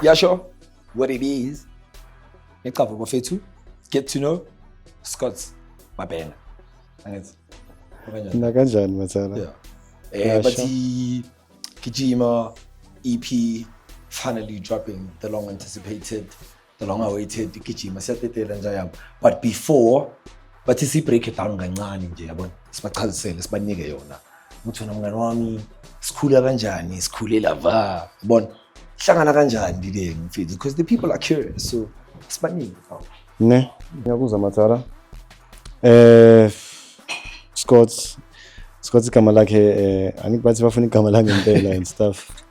Yeah, sure. What it is. A couple of to get to know Scott's Mabena. Nakanjani Matsala? Yeah. But he Kijima EP finally dropping the long anticipated, the long awaited Kijima. But before, but he break it down kancane nje yabona. Sibachazisele sibanike yona. Ukuthi wena mngani wami sikhula kanjani, sikhulela va. Yabona? Hlangana kanjani le ngifethi because the people are curious, so sibanike. Ne, ngiyakuzwa Matsala. Scott's igama lakhe angibathi bafuna igama lakhe impela and stuff.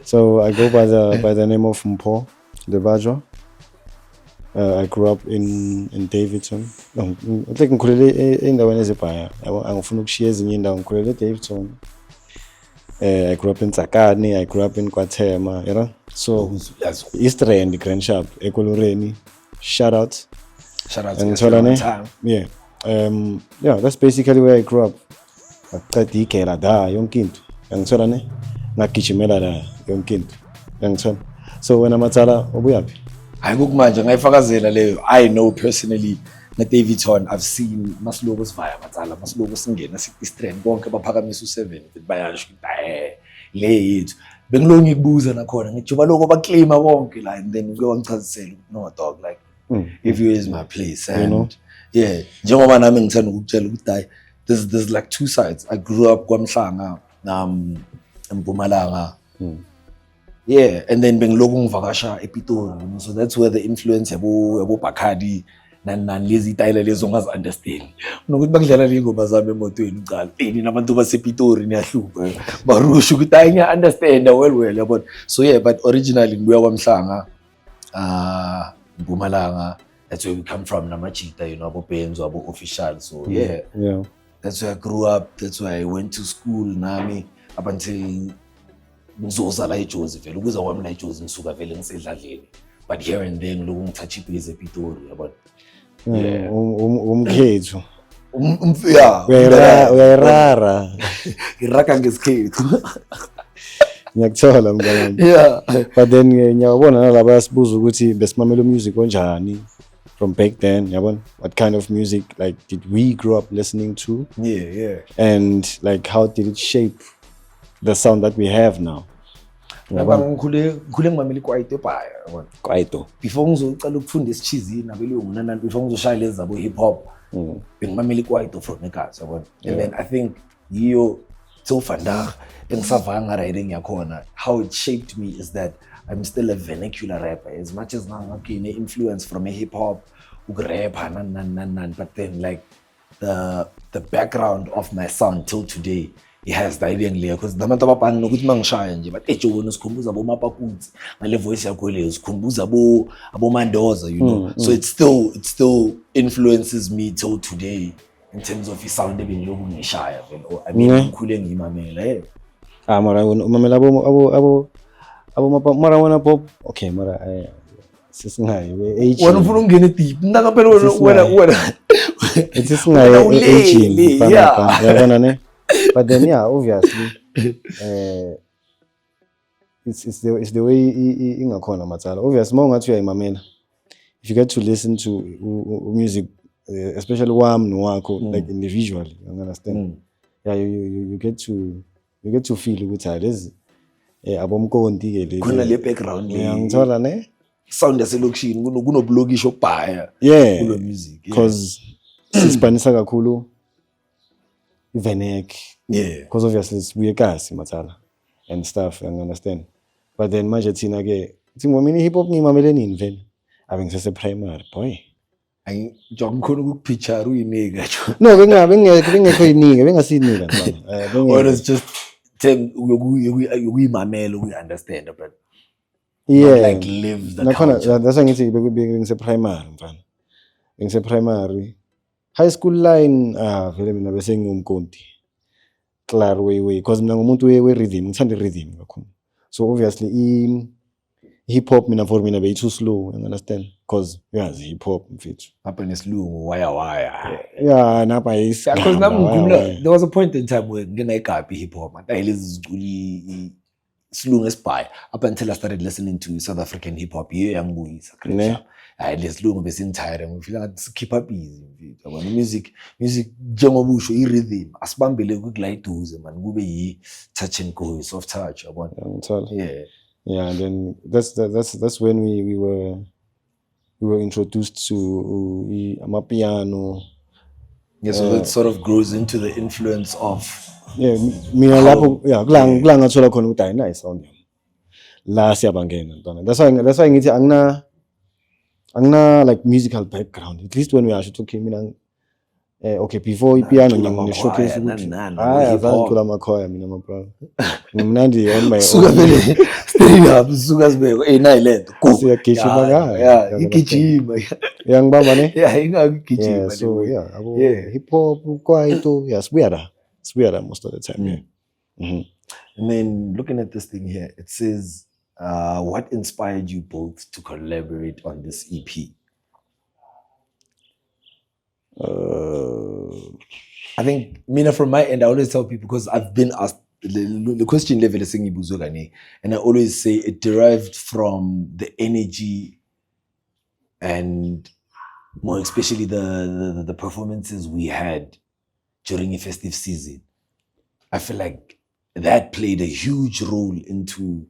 So I go by the name of Mpho Lebajwa. I grew up in Davidson. I think ngikhulele endaweni ezebhaya. Angifuna ukushiya ezinye indawo ngikhulele eDavidson. I grew up in Tsakani, I grew up in Kwathema, you know. So East Rand Grand Shop eKoloreni. Shout out to time. Yeah. Yeah, that's basically where I grew up. Akadikela da yonke into. Yangithola ne? Ngagijimela la yonke into. Yangithola. So wena Matsala ubuyaphi? Hayi kumanje ngayifakazela leyo. I know personally Davidson, I've seen Maslobo via Matsala, Maslobo singena sistrand konke baphakamisa u7 bayasho le yethu. Bengilonga ikubuza nakhona ngithi baloko baclaima konke la and then ngiyowangichazisela no dog like if you is my place and you know? Yeah, njengoba nami ngithanda ukutshela ukuthi there's like two sides. I grew up kwaMhlanga eMpumalanga. Yeah, and then bengiloku ngivakasha ePitori, so that's where the influence yabo Bacardi nan lezi tayile lezo ngazi understand. Nokuthi bakudlala le ngoma zami emotweni uqala. Nabantu basePitori niyahluka. Barusha ukuthi ayinya understand well yabona. So yeah, but originally ngibuya kwaMhlanga Mpumalanga. That's where we come from, Namachita, you know, abo Benzo, abo official. So yeah. That's where I grew up. That's where I went to school nami up until ngizoza la eJoseph. Ukuza kwami la eJoseph ngisuka vele ngisedladleni. But here and then loku ngithatha ibhizi ePitori yabona. Yeah. Umkhethu. Yeah. Uyayirara. Iraka ngesikhethu. Ngiyakuthola mngani. Yeah. But then ngiyabona nalabo yasibuza ukuthi besimamela music onjani from back then, yabona? What kind of music like did we grow up listening to? Yeah. And like how did it shape the sound that we have now? Ngikhule ngimamela kwaito ebhaya yabona. Kwaito. Before ngizocala ukufunda isichizini nabelungu nanani before ngizoshaya lezi zabo hip hop. Bengimamela kwaito from ekhaya yabona. And then I think yiyo so vandag engisavanga writing yakhona how it shaped me is that I'm still a vernacular rapper as much as now ngakine influence from a hip hop ukurapper nan but then like the background of my sound till today it has the idea ngile because nabantu ababhanga nokuthi mangishaya nje but ejona sikhumbuza abo Mapaputsi ngale voice yakho leyo sikhumbuza abo Mandoza you know so it still influences me till today in terms of sound ebengiloku ngishaya vele I mean ngikhule ngimamela mara umamela abo mara wona pop okay mara sisingayi we wena ufuna ungena deep ndaka phela wena it's singayi yabona ne but then yeah obviously it's the way ingakhona Matsala obviously mawungathi uyayimamela if you get to listen to music especially wami nowakho like individually you understand yeah you get to feel ukuthi lezi abomkonti ke lezi khona le background ngithola ne sound yaselokishini kunobulokisho okubhaya kulo music because sispanisa kakhulu Venek because obviously sibuye kasi Matsala and stuff you understand but then manje thina ke ngomini hip hop ngimamele nini vele abe ngisese primary boy ngijongkhona ukupicture uyinike no bengekho yinika bengasinika or it's just ukuyimamela ukuyi-understand but not like live the nakhona culture. that's why ngithi ngise primary mfana ngise primary high school line vele mina bese ngumkonti claro way because mina ngumuntu we rhythm ngithanda rhythm kakhulu so obviously hip hop mina for mina be too slow, you understand? Because yeah, hip hop mfethu. Apha nesilungu wire. Yeah, napa is. Because there was a point in time where nginayigapi hip hop, lezi ziculi isilungu esibhayi up until I started listening to South African hip hop. Yiyo yangibuyisa creature. Hayi lesilungu besintire ngifila ngathi keep up easy mfethu. Yabona music njengoba usho i-rhythm asibambele kulayiduze man kube yi-touch and go, soft touch yabona. Yeah, and then that's when we were introduced to amapiano. Yeah, so that sort of grows into the influence of mina lapho kula ngathola khona ukuthi ayinayo sound la siyabangena ntwana. That's why ngithi angina like musical background, at least when we are talking mina okay before ipiano ngishowcase ukuthi azange ngicula amakhwaya mina my brother. Ngimnandi on my suka vele stay up suka sibeko nayi lento go siyagijima igijima ngibamba ne ingagijima so hip hop kwaito sibuya most of the time. And then looking at this thing here, it says what inspired you both to collaborate on this EP? I think mina from my end I always tell people, because I've been asked the question level is and I always say it derived from the energy and more especially the performances we had during a festive season. I feel like that played a huge role into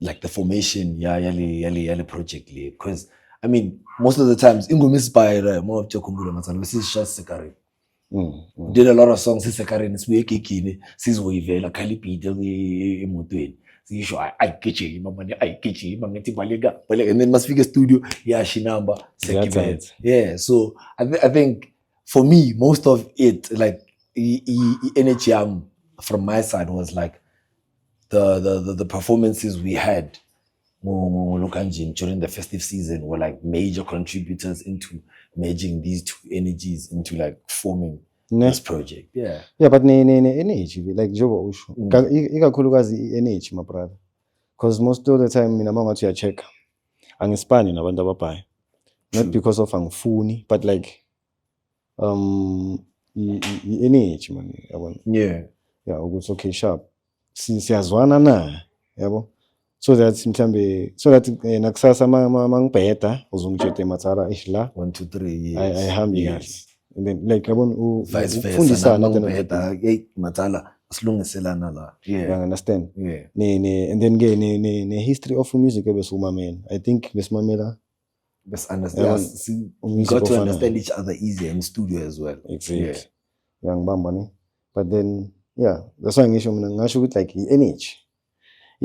like the formation yale project, because I mean most of the times ingoma inspire more of Jokumbula Matsalo is just Sekari. Did a lot of songs in Sekari sibuye egigini sizoyivela khalipita emotweni sisho ayigijima manje ayigijima ngithi baleka and then masifika studio yashinamba sekivela. So I think for me most of it like energy from my side was like the performances we had during the festive season were like major contributors into merging these two energies into like forming this project. But energy like njengoba usho ikakhulukazi energy my brother, because most of the time mina mangathi uyacheck angispani nabantu ababhayi, not because of angifuni but like energy man yabona. Ukuthi okay sharp siyazwana na yabo, so that mhlambe nakusasa mangibheda uzongitshela Matsala la 1 2 3 ayihambi kahle, and then like yabona ufundisana ngibheda Matsala silungiselana la. You understand? And then ne history of music ebesumamela, I think besimamela understand. We got to understand each other easier in studio as well. Exactly. Ngibamba ne. But then that's why ngisho mina ngasho ukuthi like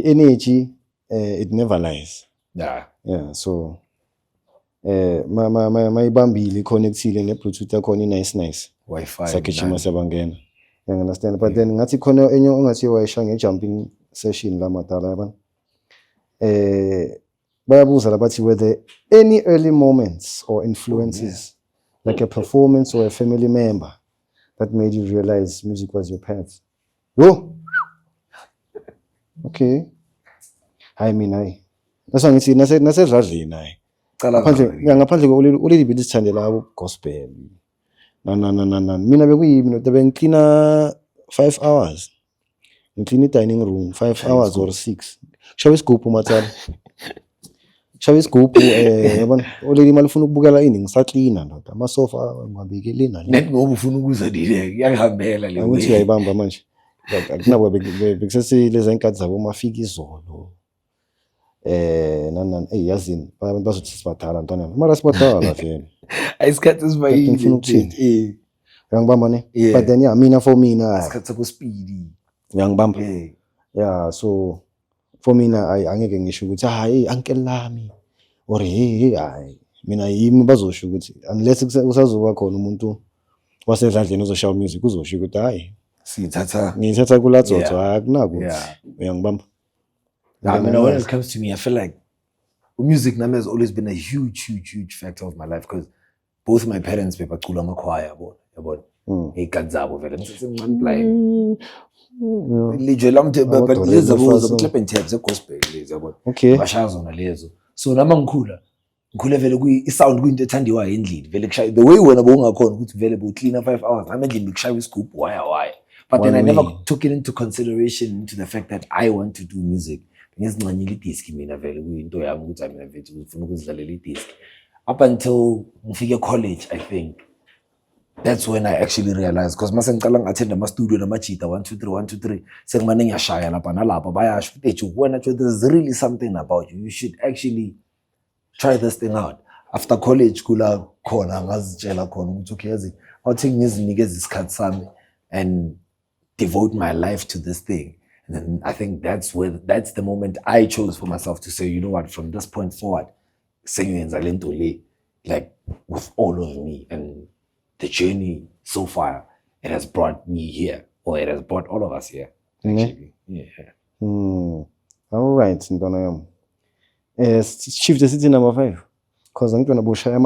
energy it never lies. So my ibambile connectile ne Bluetooth yakhona nice Wi-Fi sakijima sabangena. You understand? But then ngathi khona enye ongathi wayisha ngejumping session la Matala yabona. Bayabuza labathi were there any early moments or influences like a performance or a family member that made you realize music was your path? Okay. I mean that's why ngithi nasedladleni hayi. Ngaphandle uleli bit isithandela gospel. No. Mina bekuyimi bengiklina 5 hours. Ngiklina dining room 5 hours or 6. Shawe isigubhu Matsala. Shawe isigubhu yabona uleli mali ufuna ukubukela ini ngisaklina ndoda. Amasofa ngibekele nani. Net ngoba ufuna ukuza dile kuyangihambela le. Angithi uyayibamba manje. Akunabo bekusesile zenkathi zabo mafika izolo. Yazini abantu bazothi sibadala ntwana mara sibadala vele isikhathi esibayini ngiyangibamba ne. But then mina for mina isikhathi ku speed ngiyangibamba. So for mina angeke ngisho ukuthi hayi uncle lami or hayi mina yimi bazosho ukuthi unless usazoba khona umuntu wasedladleni uzoshawa music uzosho ukuthi hayi ngithatha kulatsozo akunakuthi uyangibamba. I mean, when it comes to me, I feel like music nami has always been a huge factor of my life, because both my parents bebacula amakhwaya yabona. ey'khathi zabo vele ngisesemncane blind lijwe lamthe but lezi zabo clap and tabs gospel lezi yabo bashaya zona lezo so nama ngikhula vele i-sound kuyinto ethandiwayo endlini vele kushaya the way wena bowungakhona ukuthi vele clean 5 hours nami endlini bekushaya isigubhu why but then I never took it into consideration into the fact that I want to do music ngizincanyela idisk mina vele kuyinto yami ukuthi mina mfethu ngifuna ukuzidlalela idisk up until ngifike college I think that's when I actually realized because mase ngiqala ngi-attend ama-studio namajita 1 2 3 sekumane ngiyashaya lapha nalapha bayasho futhi wena there's really something about you should actually try this thing out after college kula khona ngazitshela khona ukuthi okay yazi awuthi ngizinikeze isikhathi sami and devote my life to this thing and then I think that's the moment I chose for myself to say you know what from this point forward sengiyenza lento le like with all of me and the journey so far it has brought me here or it has brought all of us here actually all right ntwana yami shift sithi number 5 cause ngitwana boshaya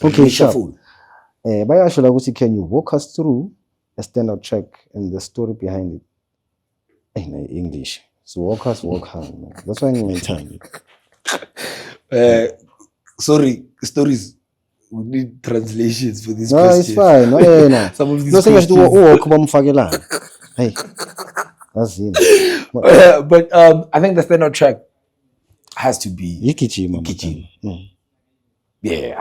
okay shuffle bayasho la ukuthi can you walk us through a standout track and the story behind it in English so walk home that's why ngiyithanda sorry stories we need translations for these questions. It's fine. No. Some of these no questions. Walk bamfakelana. Hey. That's it. But I think the standout track has to be Ikijima. Yeah,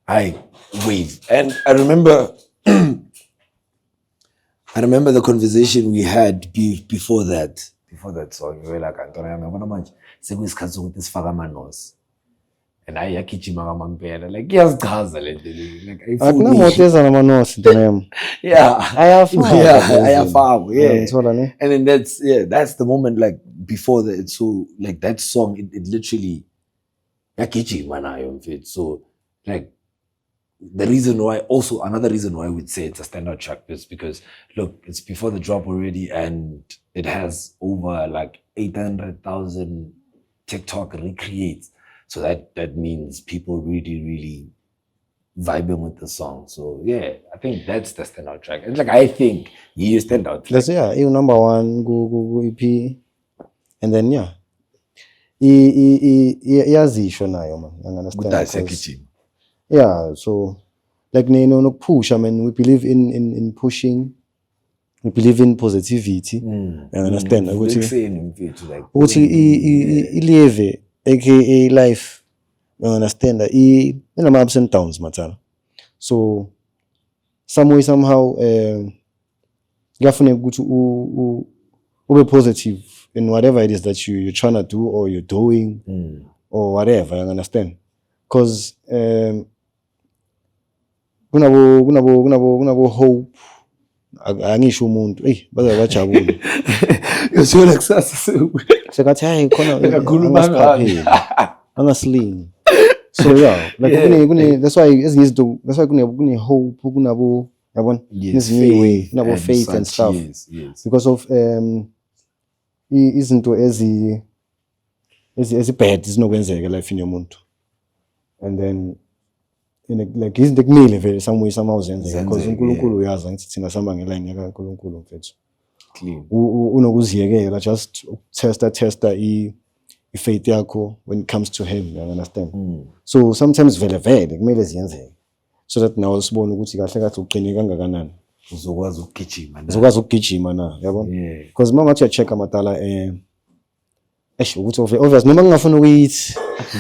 I wave. And I remember the conversation we had before that song. We were like, Antona manje sekuyisikhathi sokuthi sifaka amanos. And ayakijima ngamampela like iyazichaza le nto like akunamoteza namanosi ntonami ayafakwa and then that's the moment like before that so like that song it literally yakijima nayo mfethu so like another reason why I would say it's a standout track is because look it's before the drop already and it has over like 800,000 TikTok recreates. So that means people really vibing with the song. So yeah, I think that's the standout track. And like I think you stand out. That's you number 1 go EP, and then yazisho nayo man. You understand? Yeah, so like no push. I mean, we believe in pushing. We believe in positivity. You understand? Ileve. AKA life, you understand that in ups and downs, matana. So some way somehow, you have to go to be positive in whatever it is that you're trying to do or you're doing or whatever. You understand? Because kunabo hope. Angisho umuntu baza bajabule yosho kusasa sekathi hayi khona angasling so yeah like that's why ezinye izinto that's why kune hope kunabo yabona ezinye way kunabo faith and stuff yes. Because of izinto ezi bad zinokwenzeka life yomuntu and then like izinto kumele vele somehow zenzeka because uNkulunkulu uyazi ngithi thina sihamba ngeline kaNkulunkulu mfethu clean unokuziyekela just testa i-faith yakho when it comes to him you understand so sometimes vele kumele ziyenzeke so that nawe sibone ukuthi kahle kahle uqine kangakanani uzokwazi ukugijima na yabona because mangathi uya-check amatala ukuthi obvious noma ngingafuna ukuyithi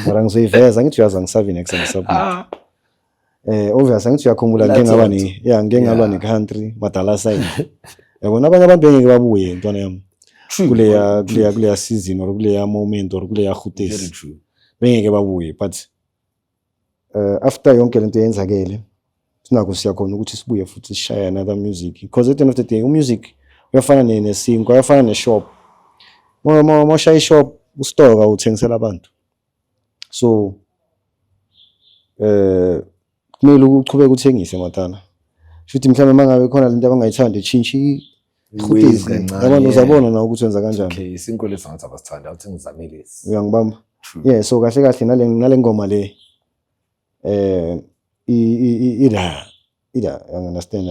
mara ngizoyiveza ngithi uyazi angisavi next ngisabuni obvious angithi uyakhumbula ngeke ngaba ne-country madala side yabona abanye abantu bengeke babuye ntwana yami kuleya season or kuleya moment or kuleya hutesi bengeke babuye but after yonke lento yenzakele sinako siyakhona ukuthi sibuye futhi sishaya another music because at the end of the day music uyafana nesinko uyafana ne-shop uma ushaya i-shop ustoka uthengisela abantu so kumele uchubeke uthengise matana futhi mhlawumbe mangabe khona lento abangayithandi ichinchi ihutezi abantu uzabona na ukuthi wenza kanjani okay isinko lesangathi abasithanda awuthi ngizamile uyangibamba yeah so kahle nale ngoma le either you understand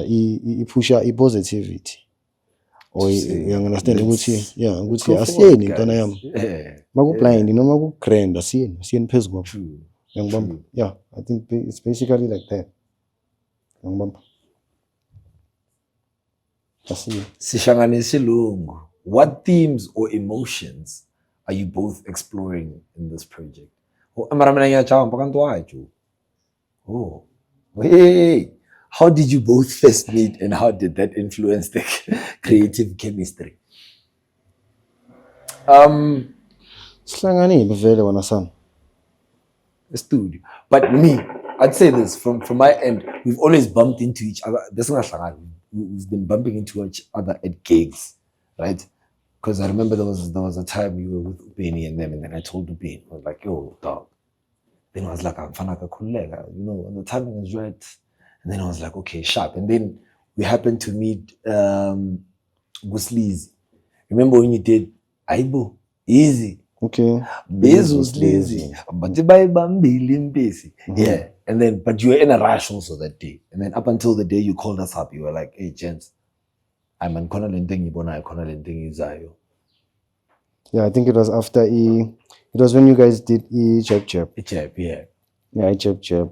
ipusha i-positivity or you understand ukuthi ukuthi asiyeni intwana yami maku-blind noma ku-grand asiyeni phezu kwabo ngiyangibamba. Yeah, I think it's basically like that. Ngiyangibamba. Asiye. Sihlanganise lungu. What themes or emotions are you both exploring in this project? Oh, mara mina ngiyajamba kanti wajo. Oh. Hey. How did you both first meet and how did that influence the creative chemistry? Sihlanganile vele wona sana. The studio. But me, I'd say this from my end, we've always bumped into each other. We've been bumping into each other at gigs, right? Because I remember there was a time you were with Upeni and them, and then I told Upeni, I was like, yo, dog. Then I was like, I'm fanaka kulega, and the timing was right. And then I was like, okay, sharp. And then we happened to meet Guslizi. Remember when you did Aibo? Easy. Okay. Bezos lazy. But yeah. And then, but you were in a rush also that day. And then up until the day you called us up, you were like, hey, gents, I'm on Konalenting Ibona, Konalenting Izayo. Yeah, I think it was after it was when you guys did Chep. Yeah. Yeah, Chep.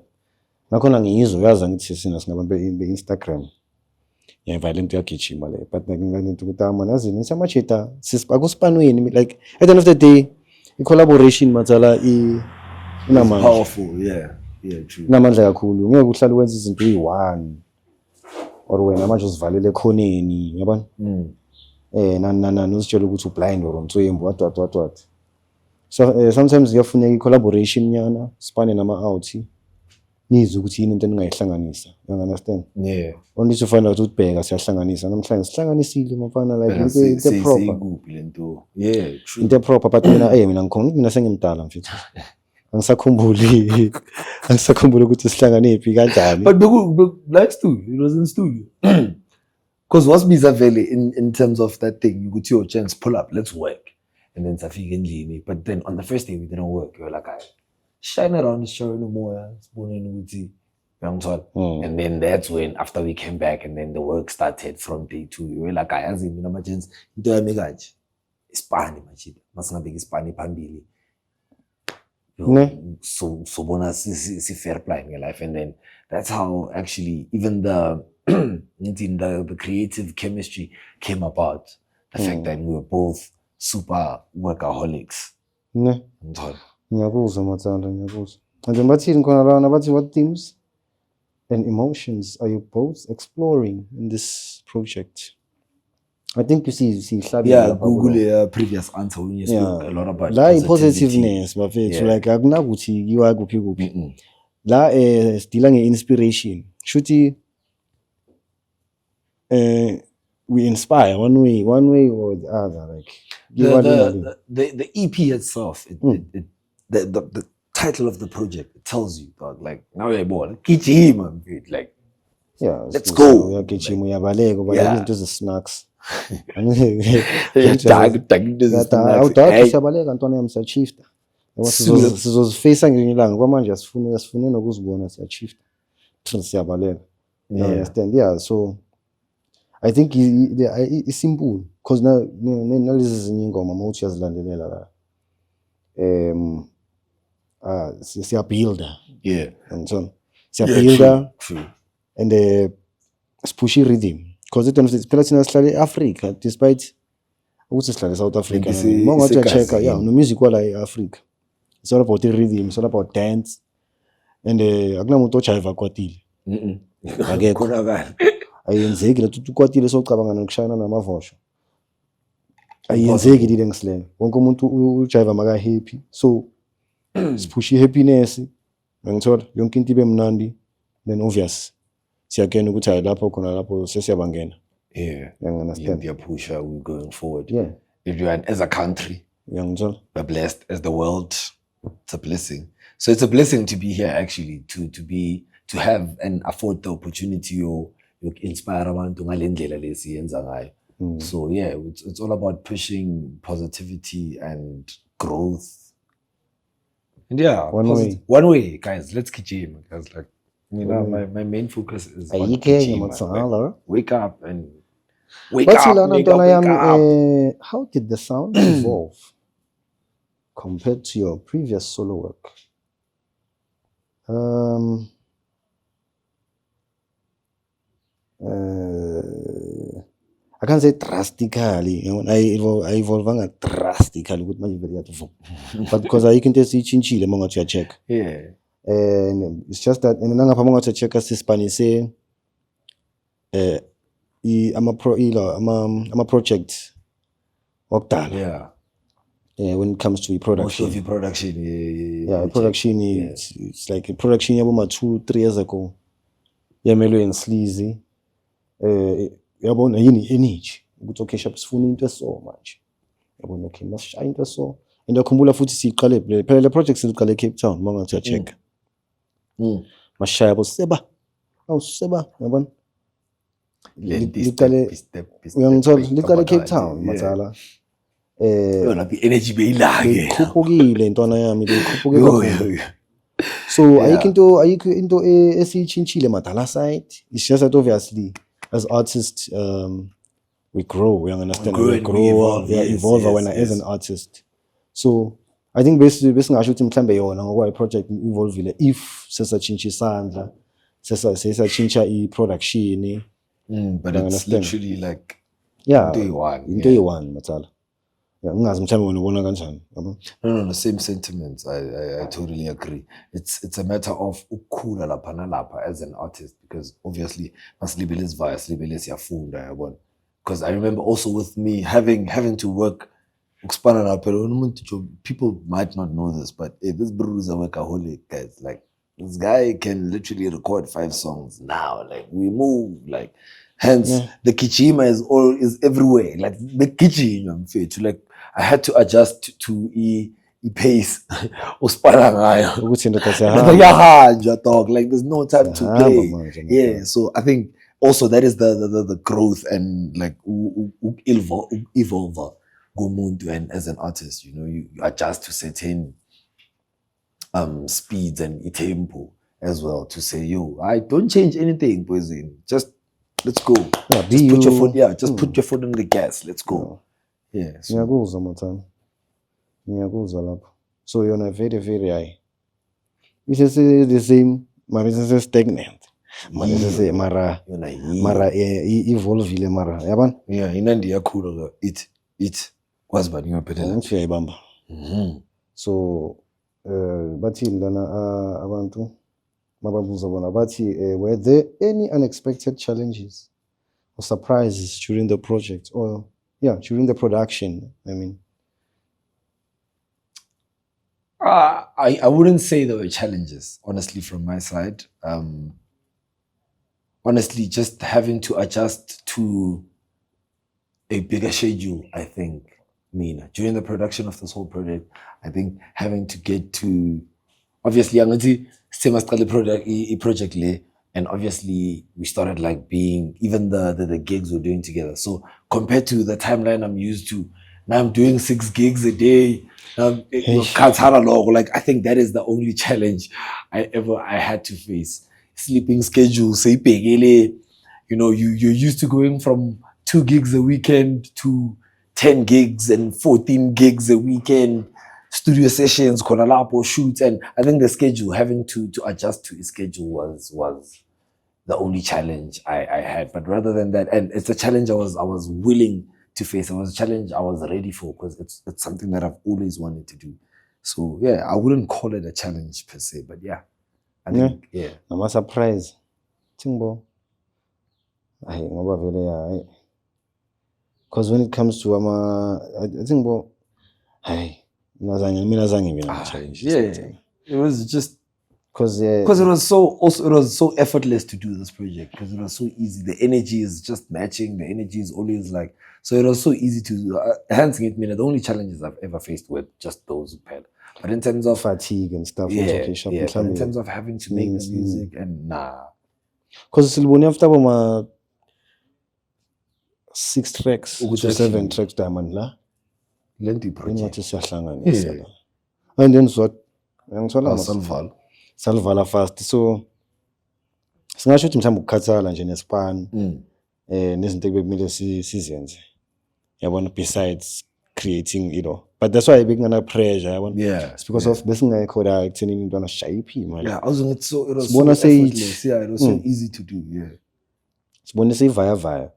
Nakhona ngiyizoyaza ngithi sina singabambe be-Instagram. Yeah, lento yagijima le. But ngilento ukuthi amazini samachita akuspanweni, like at the end of the day i-collaboration matsala inamandla. Powerful, yeah, true. Inamandla kakhulu. Ngeke uhlale wenza izinto uyi-one or wena manje uzivalele ekhoneni, yabona? Nani uzitshela ukuthi ublind or umthwembu what. So sometimes kuyafuneka i-collaboration nyana, sipane nama-out. Nizwe ukuthi yini into eningayihlanganisa. You understand? Yeah. Only to find out ukubheka siyahlanganisa. Namhlanje sihlanganisile mfana like into proper. Yeah, true. Into proper but mina sengimdala mfethu. Angisakhumbuli ukuthi sihlanganephi kanjani. But like studio, it was in studio. Because what's Biza Valley in terms of that thing, you could your chance pull up, let's work. And then Safik and Lini. But then on the first day we didn't work. You were like, shine around the show no more. And then that's when after we came back and then the work started from day 2. We were like, as in emergency, into a megaj. Spani machida. Masingabeki Spani pambili. So bona si fair play in your life. And then that's how actually even the creative chemistry came about. The fact that we were both super workaholics. Ngiyakuzwa Matsanda, ngiyakuzwa. And then bathini khona lana bathi what themes and emotions are you both exploring in this project? I think you see Google previous answer when you spoke a lot about positiveness bafethu like akunakuthi yiwa kuphi. La sidila nge-inspiration. Shuthi we inspire one way or the other, like the EP itself, the title of the project, it tells you, dog, like now you're born Kichima, like let's go. Yeah, Kichima yabaleka ubaleka into ze-snacks. Siyabaleka ntwana yami siyachifta. Sizozifacea ngelinye ilanga kwamanje asifune nokuzibona siyachifta. Siyabaleka. You understand? Yeah, so I think it's simple because nalezi zinye ingoma mawuthi uyazilandelela la siyabuilda. Yeah. And so siyabuilda and sipushy rhythm because it honestly phela thina sihlale eAfrica despite ukuthi sihlale South Africa. Mawungathi uyachecka no music wala eAfrica. It's all about the rhythm, it's all about dance and akunamuntu ojive kwatile. Akekho. Ayenzeki la tukwatile socabanga nokushayana namavosho. Ayenzeki lile ngisilele. Wonke umuntu ujive maka happy. So sipush happiness. Ngithola yonke into ibe mnandi then obvious siyakena ukuthi lapho khona lapho sesiyabangena. Yeah. You understand? We push we're going forward. Yeah. Everyone as a country. Ngithola. We're blessed as the world. It's a blessing. So it's a blessing to be here actually to have and afford the opportunity or inspire abantu ngalendlela lesiyenza ngayo. So yeah, it's all about pushing positivity and growth. And yeah, one way, guys. Let's keep aiming, guys. Like You know, my main focus is on Ayike teaching, Matsala. wake up and wake But up, Ilana wake up, wake up. Donayam, how did the sound evolve compared to your previous solo work? I can't say drastically. You know, I evolve drastically with my very but because I can just see chinchile among your check. Yeah. And it's just that in another among your check as Spanish say I'm a project Yeah. When it comes to production. Most of the production, production it's like a production about 2-3 years ago. Yeah, Melo and Sleazy. Yabona yini energy ukuthi okay shop sifuna into so much yabona okay masishaya into so ngiyakhumbula futhi siqale phela le project siqale Cape Town mangathi ya check mashaya bo seba yabona liqale Cape Town matsala yona the energy beyilake ikhuphukile intwana yami ikhuphukile kakhulu. So ayikho into esiyichinchile madala side. It's just that obviously as artists we grow, you understand, we evolve as an artist. So I think basically ngasho ukuthi mhlambe yona ngokwa project evolve if sesachintsha isandla sesachintsha i-production but it's literally like into eyi-one matsala. Ungazi mhlambe wena ubona kanjani yabo? No, same sentiments. I totally agree. It's a matter of ukukhula lapha nalapha as an artist, because obviously masilibele isivaya silibele siyafunda yabona. Because I remember also with me having to work ukspana na phela people might not know this, but this bro is a workaholic, guys. Like this guy can literally record 5 songs now. Like we move like hence the kichima is everywhere. Like the kitchen I'm fit to like I had to adjust to pace uspana ngayo ukuthi into tasiyahamba dog, like there's no time to play. Yeah, so I think also that is the growth and like evolve gomuntu, and as an artist, you know, you adjust to certain speeds and tempo as well to say, yo, I don't change anything, boys. Just let's go. Just put your foot on the gas. Let's go. Yeah. Ngiyakuzwa mathana. Ngiyakuzwa lapho. So you're very, very high. It's just the same, mara it's stagnant. Mara evolve mara. Yabona? Yeah, inandi yakhula it kwazi bani ngaphelela. Ngiyayibamba. So bathi lana abantu mababuza bona bathi were there any unexpected challenges or surprises during the project or during the production? I mean, I wouldn't say there were challenges, honestly, from my side. Honestly, just having to adjust to a bigger schedule, I think, Mina. During the production of this whole project, I think having to get to, obviously, I'm going to say a project, and obviously we started like being, even the gigs we're doing together. So compared to the timeline I'm used to, now I'm doing 6 gigs a day. Like I think that is the only challenge I had to face. Sleeping schedule, say you know, you're used to going from 2 gigs a weekend to 10 gigs and 14 gigs a weekend, studio sessions, Konalapo shoots, and I think the schedule, having to adjust to a schedule was the only challenge I had. But rather than that, and it's a challenge I was willing to face. It was a challenge I was ready for, because it's something that I've always wanted to do. So yeah, I wouldn't call it a challenge per se, but yeah, I think I'm a surprise. Tingbo. I ngoba because when it comes to I think mina zange challenge. It was just because it was so effortless to do this project, because it was so easy. The energy is just matching. The energy is always like, so it was so easy to do. Hence, the only challenges I've ever faced were just those who had. But in terms of fatigue and stuff, but in terms of having to make the music and because Silboni after 6 tracks to 7 tracks diamond la. Lengthy project. And then what? Salvala Salvala fast. So singasho ukuthi mhlawumbe ukukhathala nje nespan nezinto ebekumele sizenze yabona besides creating but that's why bekungana pressure yabona it's because of besingekho la ekuthenini into anashaya iphi manje I was going so it was Sibona so effortless. Yeah, it was so easy to do. Yeah. sibone sivaya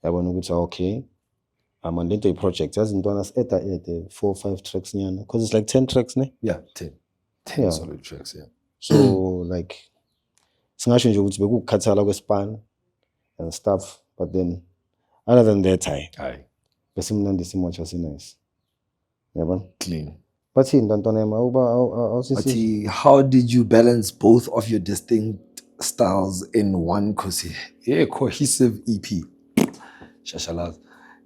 yabona ukuthi okay and lento i-project yazi into ede 4-5 tracks nyana because it's like 10 tracks ne Yeah, 10 solid tracks. Yeah. so like singasho nje ukuthi bekukukhathala kwespan and stuff but then other than that Aye. besimnandi simotsha sinice yabona Clean. bathi ntantwana awusisi How did you balance both of your distinct styles in one cohesive EP? Shashalaz.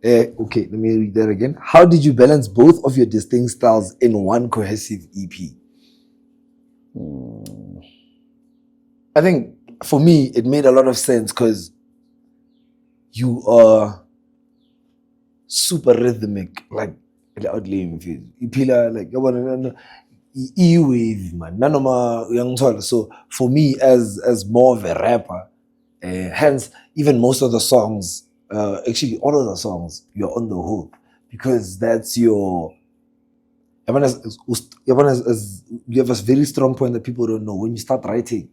Okay, let me read that again. How did you balance both of your distinct styles in one cohesive EP? I think for me, it made a lot of sense because you are super rhythmic, like like e-wave man. Nanoma young. So for me, as more of a rapper, hence even most of the songs. Actually, all of the songs, you're on the hook because that's your. You have a very strong point that people don't know. When you start writing,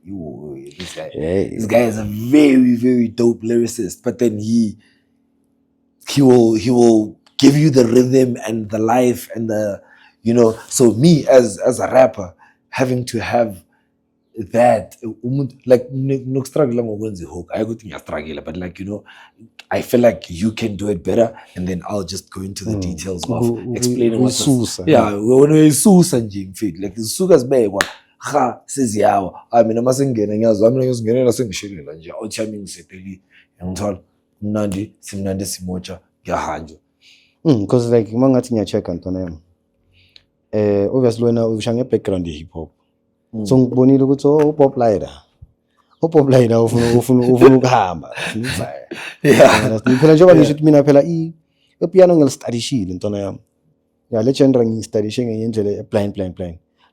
this guy is a very, very dope lyricist. But then he will give you the rhythm and the life and the So me as a rapper, having to have that like no struggle hook. I would think I struggle, but I feel like you can do it better, and then I'll just go into the details of explaining what when we susa nje mfethu like isuka sibekwa ha siziyawa mina masengena ngiyazwa mina ngizingenela sengishelela nje awuthami ngiseteli ngithola simnandi simotsha ngiyahanjwa because like mangathi ngiyacheck ntona yami obviously wena ushange background ye hip hop so ngibonile ukuthi uPop Lighter ufuna ukuhamba phela njengoba ngisho ukuthi mina phela ipiano ngilistudishile ntona yami le genre ngistudishe ngendlela blind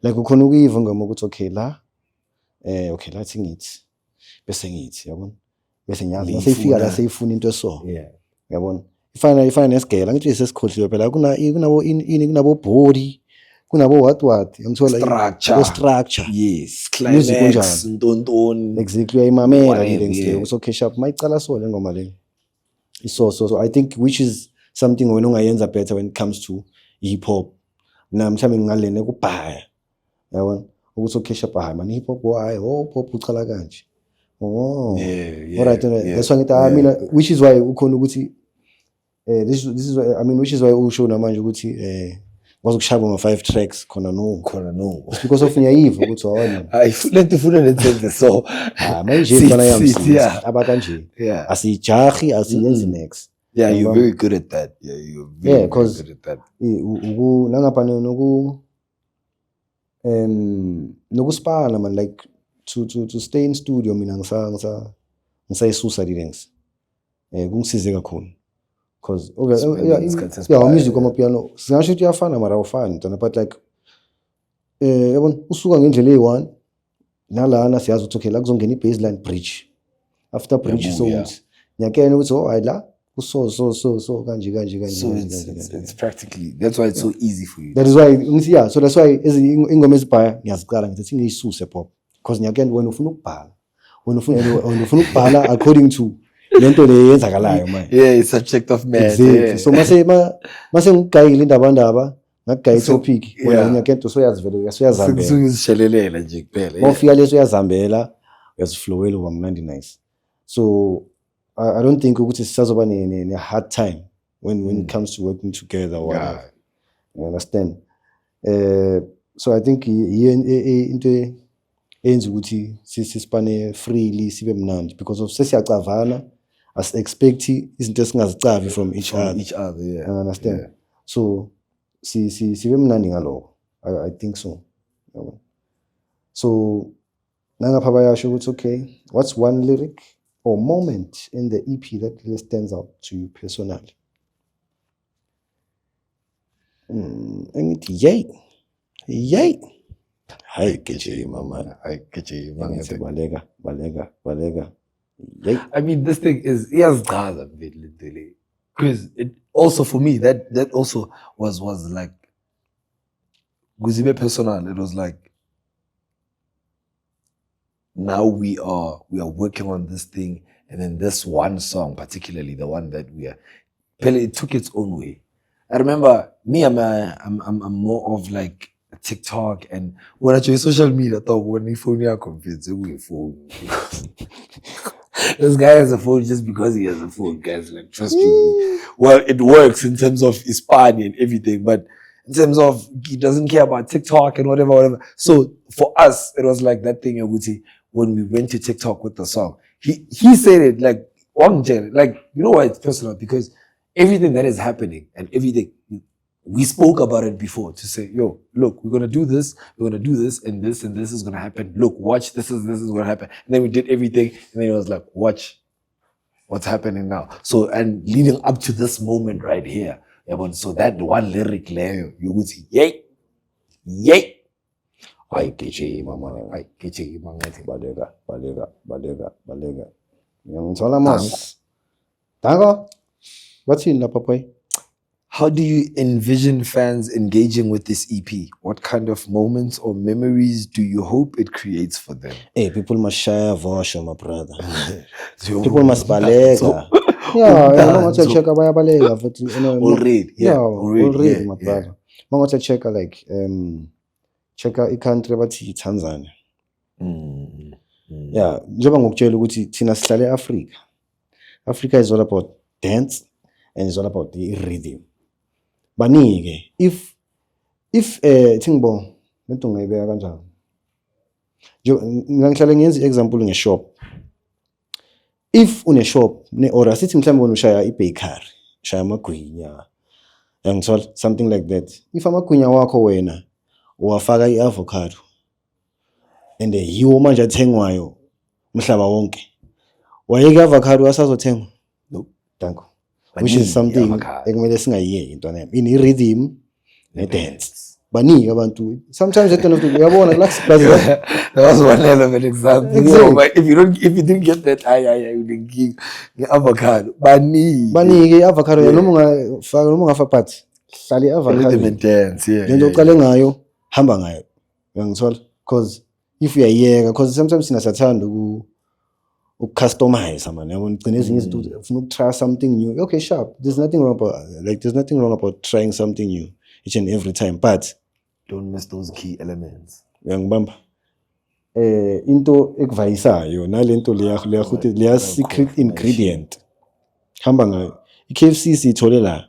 like ukhona ukuyiva ngoma ukuthi okay la lathi ngithi bese ngithi yabona bese ngiyazi naseyifika la seyifuna into eso yabona ifana nesigela ngithi sesikhohliwe phela kunabo body kunabo what ngithola structure yes climax ntontoni exactly uyayimamela ngilengise ukuthi okay sharp mayicala so le ngoma le so I think which is something wena ungayenza better when it comes to hip hop na mhlawumbe ngalene kubhaya yabona ukuthi okay sharp man hip hop pop ucala kanje alright that's why ngithi mina which is why ukhona ukuthi this is why I mean which is why usho namanje ukuthi kwazi ukushaya ama 5 tracks khona no it's because of nyayiva ukuthi awona lento ifuna lenze so manje khona yami abakanje asijahi asiyenzi next you're very good at that you're very good at that nangapha nokuspana man like to stay in studio mina ngisayisusa lyrics kungisize kakhulu because music amapiano singasho ukuthi uyafana mara awufani ntona but like yabona usuka ngendlela eyi-1 nalana siyazi ukuthi okay la kuzongena i-baseline bridge after bridge so ngiyakena ukuthi hayi la so kanje so it's practically that's why it's so easy for you that is why so that's why ingoma ezibhaya ngiyazicala ngithi ngiyisuse pop because ngiyakena wena ufuna ukubhala according to lento le yenzakalayo manje it's subject of matter exactly. So mase ngigayile indaba ngagaya topic wena ngiyakento soyazivela sokuzishelelela nje kuphela mawufika leso uyazihambela uyaziflowela uba mnandi nice so I don't think ukuthi sisazoba ne hard time when it comes to working together you understand so I think into enza ukuthi sisipane freely sibe mnandi because of sesiyacavana as expect izinto esingazicavi from each other you understand so sibe mnandi ngaloko I think so so nangapha bayasho ukuthi okay what's one lyric or moment in the EP that really stands out to you personally engithi yay Hayi gijima man. Ayigijima. Baleka. Yay. I mean, this thing is iyazichaza literally, because it also for me that also was like Guzibe personal. It was like now we are working on this thing, and then this one song, particularly the one that it took its own way. I remember me, I'm more of like TikTok, and when I choose social media, I thought when you phone you confused, we phone. This guy has a phone just because he has a phone, guys. Like, trust you. Well, it works in terms of Hispania and everything, but in terms of he doesn't care about TikTok and whatever. So for us, it was like that thing, Yaguti, when we went to TikTok with the song. He said it like one gen, like, you know why it's personal? Because everything that is happening and everything, we spoke about it before to say, yo, look, we're going to do this, and this is going to happen. Look, watch, this is going to happen. And then we did everything, and then it was like, watch what's happening now. So, and leading up to this moment right here, so that one lyric layer, you would see, yay. Ay gijima man. Baleka. Ngithola mas. Dango. What's in lapha boy? How do you envision fans engaging with this EP? What kind of moments or memories do you hope it creates for them? Hey, people must share vosho, my brother. People must baleka. Yeah, I'm check bayabaleka futhi already, my brother. Mangothe check like check i-country bathi Tanzania. Yeah, njengoba ngokutshela ukuthi thina sihlale eAfrica. Africa is all about dance and it's all about the rhythm. Baningi if thingbo lento ngayibeka kanjani. Ngihlale ngenza example nge-shop. If une shop ne order sithi mhlawumbe wena ushaya i-bakery, ushaya amagwinya. Yangithola something like that. If amagwinya wakho wena uwafaka i-avocado and yiwo manje athengwayo umhlaba wonke. Wayeke avocado asazothengwa? No, danko. Which is something ekumele singayiyeki into nami. In rhythm ne dance. Baningi abantu. Sometimes at the end of the day, uyabona that was one hell of an example. Exactly. No, but if you didn't get that, you didn't give the avocado. Baningi avocado noma ungafaka part. Hlali avocado. Rhythm and dance, yeah. Lento uqale ngayo, hamba ngayo. Uyangithola? Because if uyayeka, because sometimes sinasathanda customize man. Yabona ugcina ezinye izinto ufuna ukutry something new. Okay, sharp. There's nothing wrong about trying something new each and every time, but don't miss those key elements. Uyangibamba. Into ekuvayisayo nalento leya secret ingredient. Hamba ngayo. I-KFC siyithole la.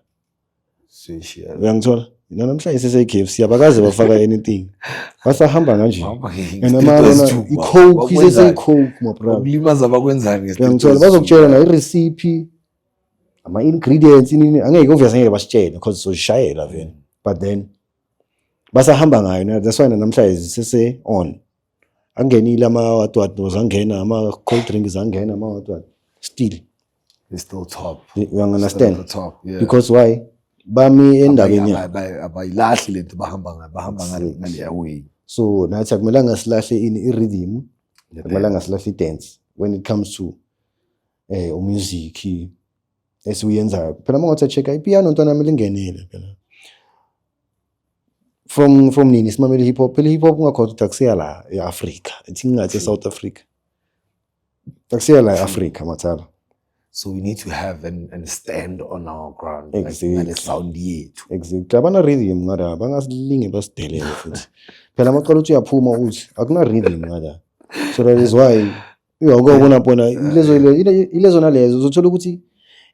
Uyangithola? Namhlanje sese-KFC abakaze bafaka anything. Basahamba kanje. I-Coke isese-Coke my brother. Ukulimaza abakwenzani ngesikhathi. Uyangithola bazokutshela na i-recipe, ama-ingredients angeke obviously ngeke basitshele because soshayela vele. But then basahamba ngayo. That's why namhlanje sese on. Angenile ama-what zangena, ama-cold drinks zangena, ama-what still. It's still top. You understand? Still top, yeah. Because why? Bami endabeni abayilahli lento bahamba ngale way. So nathi akumelanga silahle i-rhythm, akumelanga silahle i-dance when it comes to music esiyenzayo. Phela mangathi check ipiano ntwana mina lingenele phela. From nini simamele hip hop, phela hip hop ungakhothi taxiya la eAfrica. Ithi ngathi eSouth Africa. Taxiya la eAfrica mathala. So we need to have and stand on our ground. Exactly. Like sound yethu. Exactly. Abana rhythm ngada bangasilinge basidelele futhi. Phela maqala uthi uyaphuma uthi akuna rhythm ngada. So that is why uyakubona bona ilezo nalezo uzothola ukuthi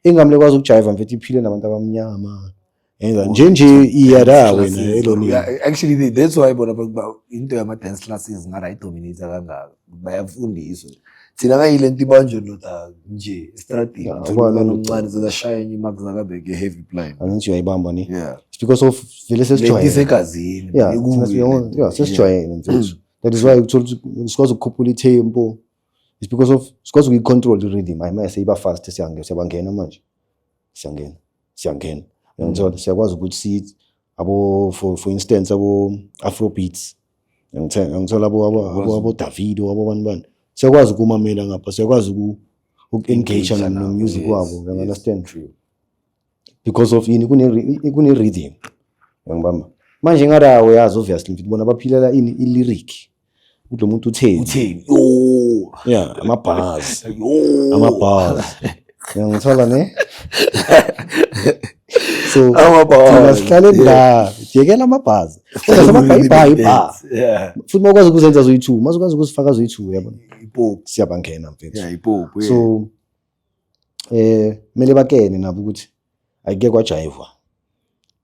ingame lekwazi ukujive mfethu iphile nabantu abamnyama. Enza nje iyada wena eloni. Actually that's why bona into yama dance classes ngara idominate kangaka. Bayafundiswa. Thina kayile nto ibanjwe lota nje estradini ubona nomncane zashaya enye imark zakabeke heavy blind angithi uyayibamba ni. Yeah, it's because of vele sesijwayele isegazini. Yeah, sesijwayele mfethu. That is why uthola sikwazi ukukhuphula itempo. It's because of sikwazi ukuyicontrol i-rhythm. Ayima seyiba fast siyabangena manje. Siyangena. Uyangithola? Siyakwazi ukuthi abo for instance abo Afro beats ngithola abo Davido abo siyakwazi ukumamela ngapha siyakwazi engage no music wabo you understand because of yini kune rhythm ngibamba manje ngarawo yazi obviously mfethu bona baphilela ini I lyric lo muntu utheni yeah amabars ngithola ne so sihlale la yekela amabhazi aba yeah futhi makwazi ukuzenza zoyi2 masukwazi ukuzifaka zoyi2 yabona ipopu siyabangena mfethu yeah ipopu so mele bakene nabo ukuthi ayike kwajayiva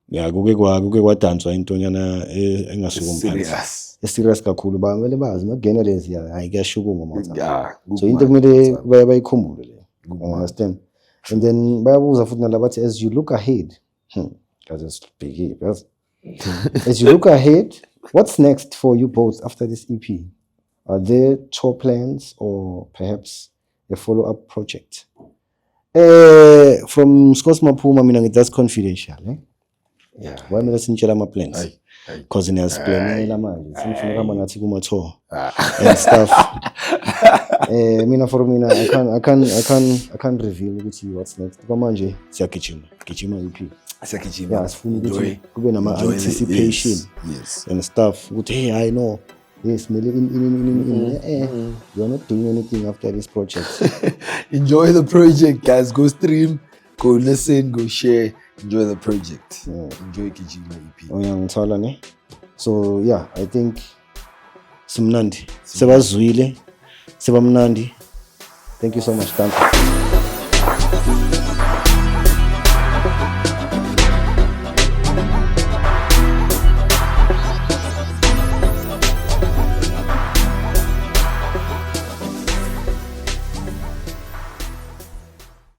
yeah kuke kwadanswa intonyana engasuka umphansi serious kakhulu bamele bazi magena lezi ya ayikashuka ngoma so into kumele bayikhumbule le understand and then bayabuza futhi nalabathi as you look ahead guys big as you look ahead what's next for you both after this EP are there tour plans or perhaps a follow-up project from Scott Maphuma mina ngithi that's confidential yeah why mina sinitshela ama plans because niyaziplanela manje sifuna kama nathi kuma tour and stuff mina for mina I can't reveal ukuthi what's next kwa manje siyagijima EP siyagijima yeah sifuna ukuthi kube nama anticipation yes and stuff ukuthi hey I know yes mele you're not doing anything after this project enjoy the project guys go stream go listen go share enjoy the project enjoy Gijima EP ngithola ne so yeah I think simnandi sebazwile sebamnandi thank you so much Thank you.